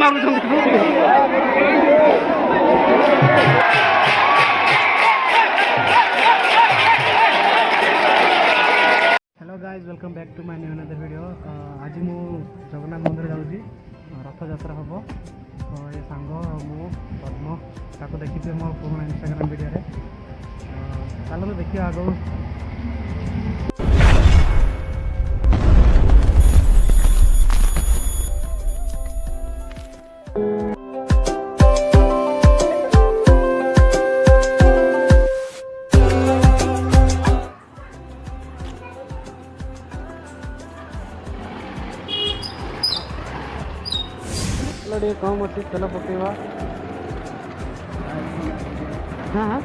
Hello guys welcome back to my new another video. आज मु जगन्नाथ मंदिर जाऊँगी रथ यात्रा हम तो ये सांग मु पद्म ताको देखी मो पुराना इंस्टाग्राम वीडियो चलो तो देखिए आगे कम अच्छी तेल पकेवा। हाँ हाँ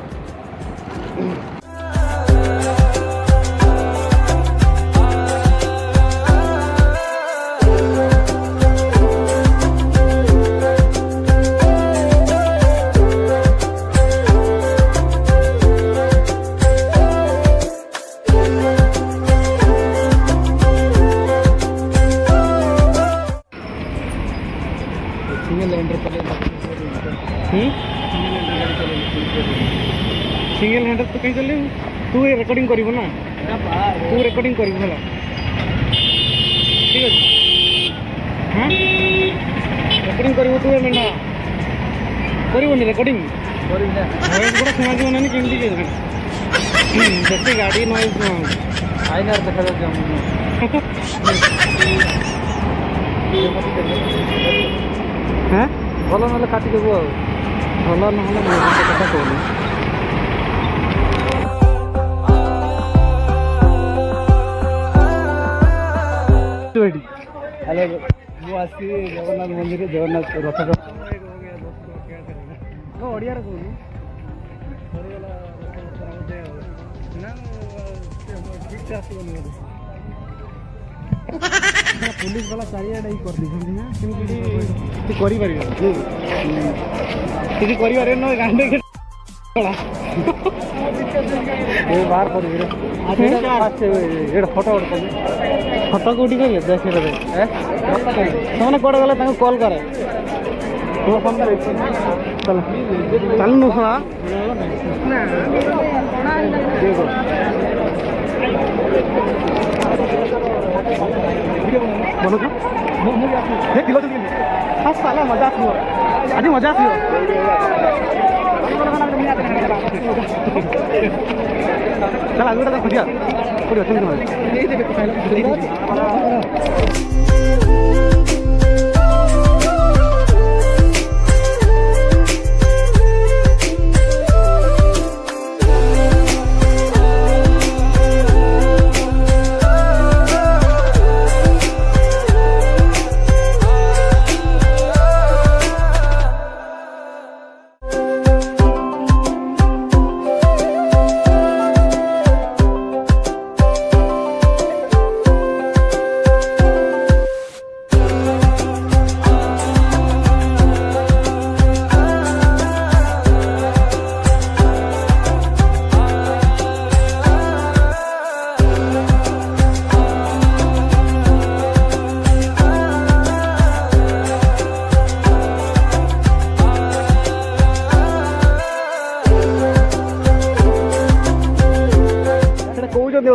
सिंगल हैंडल तो कहीं चले तू ये रिकॉर्डिंग करिवो ना तू रिकॉर्डिंग करिवो होला ठीक है हां रिकॉर्डिंग करिवो तू एमेना करिवो नि रिकॉर्डिंग करिवो ना वॉइस बड़ा सुना दियो ना केमती के जैसे गाड़ी नॉइज आइना देखा जाऊ हां भलो नले काटी देबो भलो नहले कथा कहनी हेलो वो आसी जगन्नाथ मंदिर जगन्नाथ रथ ओडिया कहूनी पुलिस वाला चारियाडा ही कर दिखंदी ना तू करि परिबो किसी करि पारे न गांडे के ए बाहर कर रे आज एड फोटो फोटो कोठी गले देख रे सोने कोड गले ताको कॉल करे तो फोन करे चल चल नु सुना ना देखो बोलो का हे किलो तो हां साला मजाक हुआ आज मजाक हुआ चल आगे तो खुदिया कोई अथन नहीं दे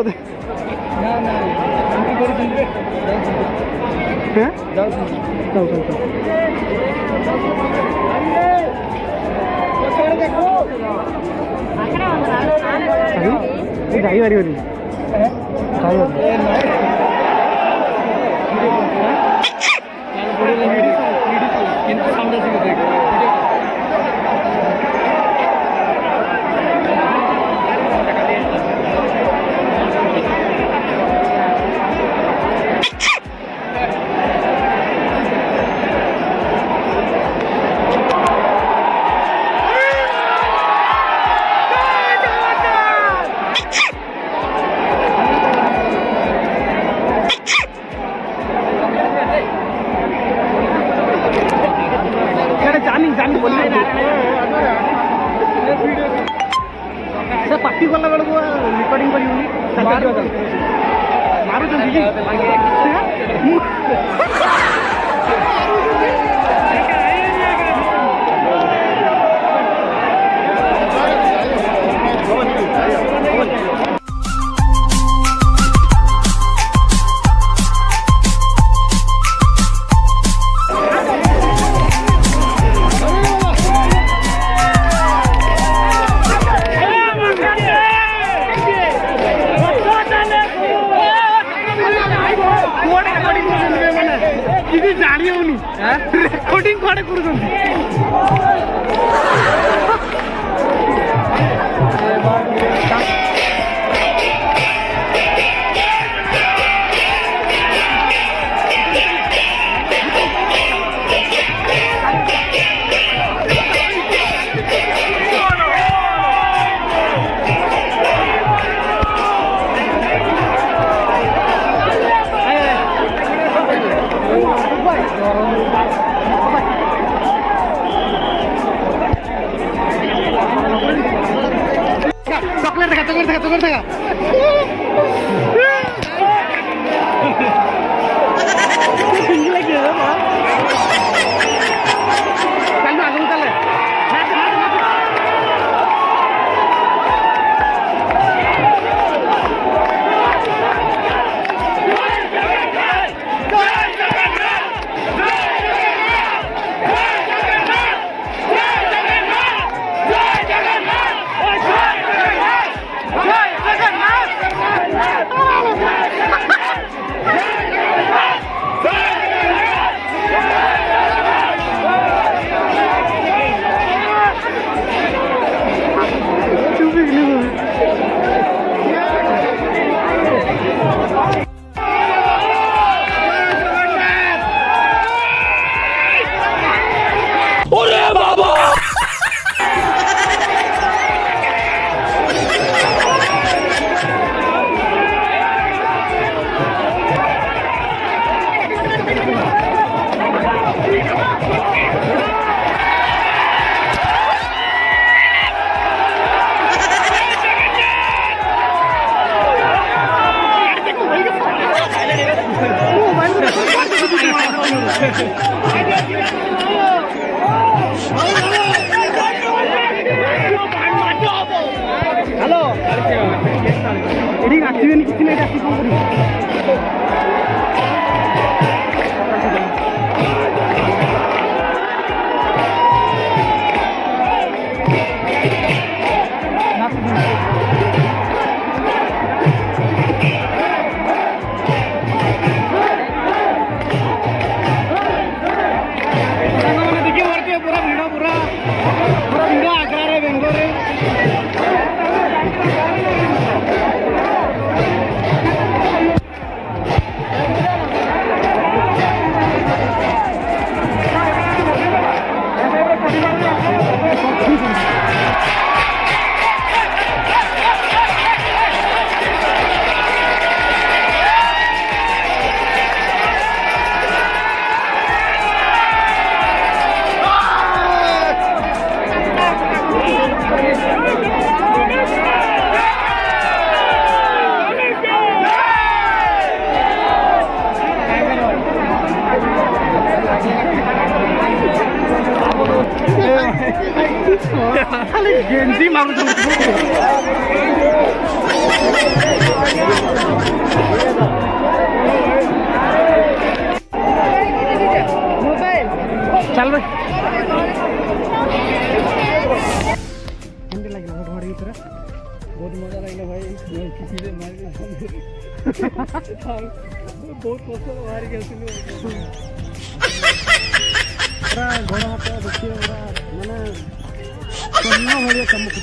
दे ना ना एंट्री कर दे हैं जाओ जाओ जाओ देखो आकड़ा ये गाड़ी वाली होनी है गाड़ी किंतु सामने से देखो पार्टी कला बेलू रिकॉर्डिंग कर मारू ରେକର୍ଡିଂ କୁଆଡ଼େ କରୁଛନ୍ତି? चॉकलेट था हेलो एडिक आसीबेनी किछि नै आसी कोन करी गेंजी मारू चल भाई बहुत मजा लगे भाई बहुत कष्ट बाहर गए घोड़ा हाथ देखिए मैंने सोना भरिया चमकुची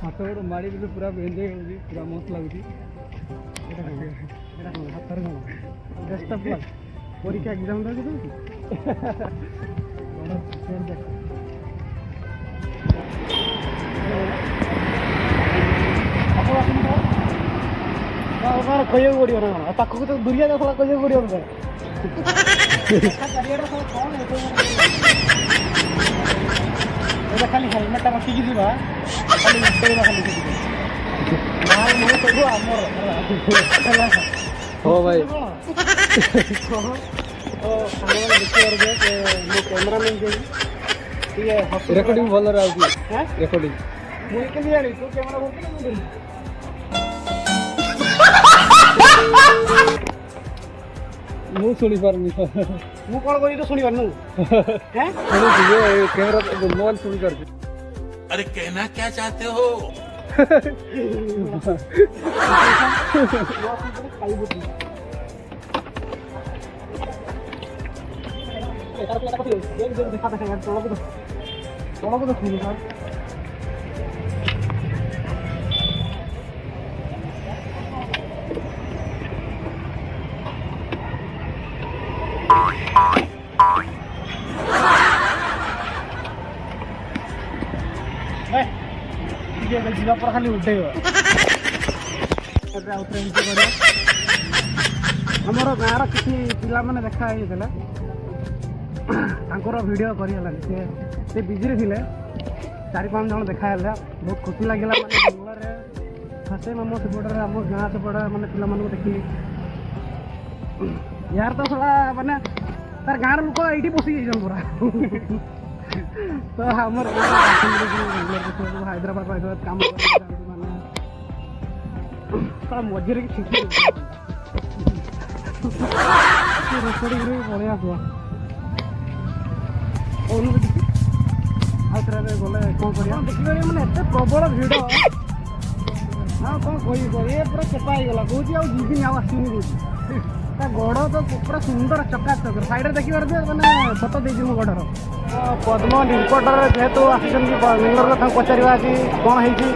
हाथ गोड़ माड़ी भी पूरा एंजॉय होगी पूरा मस्त लगुची हाथ डेस्कटॉप परीक्षा एग्जाम दे कह पड़ो ना पाखक तो दुरिया जाता कह पड़ो खाली हेलमेटा रखिकी जा खाली हो भाई कैमरामैन रेकर्डिंग भल रेकर्डिंग ମୁଁ ଶୁଣି ପାରୁନି ମୁଁ କଣ କହିବି ତ ଶୁଣି ପାରୁନୁ कैमरा मोबाइल सुन कर अरे कहना क्या चाहते हो देखा देखा तौक तो खुल सर ଯିବା ପରେ ଖାଲି ଉଠେଇବ ଆମର ଗାଁର କିଛି ପିଲାମାନେ ଦେଖା ହେଇଥିଲା ତାଙ୍କର ଭିଡ଼ିଓ କରିହେଲାନି ସେ ବିଜିରେ ଥିଲେ 4-5 ଜଣ ଦେଖା ହେଲା ବହୁତ ଖୁସି ଲାଗିଲା ମାନେ ବେଙ୍ଗଲୋରରେ ଫାଷ୍ଟ ଟାଇମ୍ ଆମ ସେପଟରେ ଆମ ଗାଁ ସେପଟେ ମାନେ ପିଲାମାନଙ୍କୁ ଦେଖିଲି ୟାର ତ ସଳା ମାନେ ତାର ଗାଁର ଲୋକ ଏଇଠି ପଶି ଯାଇଛନ୍ତି ପୁରା ତ ଆମର ହାଇଦ୍ରାବାଦ କାମ ମାନେ ତାର ମଝିରେ କି ଛୁଟି ରେକର୍ଡିଂରେ ପଳେଇ ଆସିବ ଆଉ ଥରେ ଗଲେ କ'ଣ କରିବା ଦେଖିପାରିବେ ମାନେ ଏତେ ପ୍ରବଳ ଭିଡ଼ ଆଉ କ'ଣ କହିବି ଏ ପୁରା ଚେପା ହେଇଗଲା କହୁଛି ଆଉ ଯିବିନି ଆଉ ଆସିବିନି କହୁଛି ତା ଗୋଡ଼ ତ ପୁରା ସୁନ୍ଦର ଚକାଚକ ସାଇଡ଼ରେ ଦେଖିପାରୁଥିବେ ମାନେ ଫଟୋ ଦେଇଛି ମୋ ଗୋଡ଼ର ପଦ୍ମ ରିପୋର୍ଟର ଯେହେତୁ ଆସିଛନ୍ତି ବେଙ୍ଗଲୋରରେ ତାଙ୍କୁ ପଚାରିବା ଆଜି କ'ଣ ହେଇଛି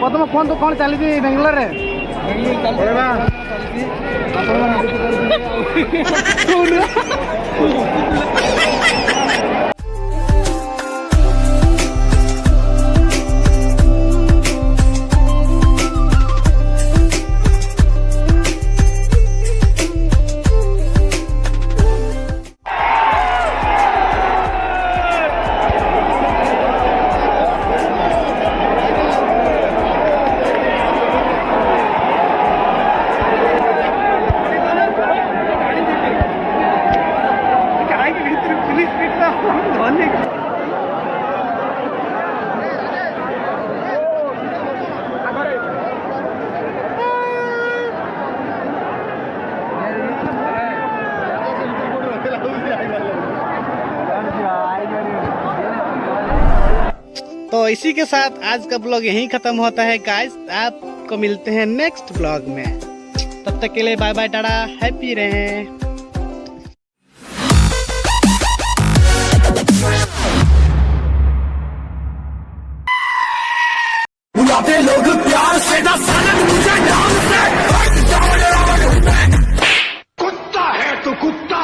ପଦ୍ମ କୁହନ୍ତୁ କ'ଣ ଚାଲିଛି ବେଙ୍ଗଲୋରରେ तो इसी के साथ आज का ब्लॉग यहीं खत्म होता है गाइस आपको मिलते हैं नेक्स्ट ब्लॉग में तब तक के लिए बाय बाय टाटा हैप्पी रहें लोग प्यार से ना सनक मुझे नाम से कुत्ता है तो कुत्ता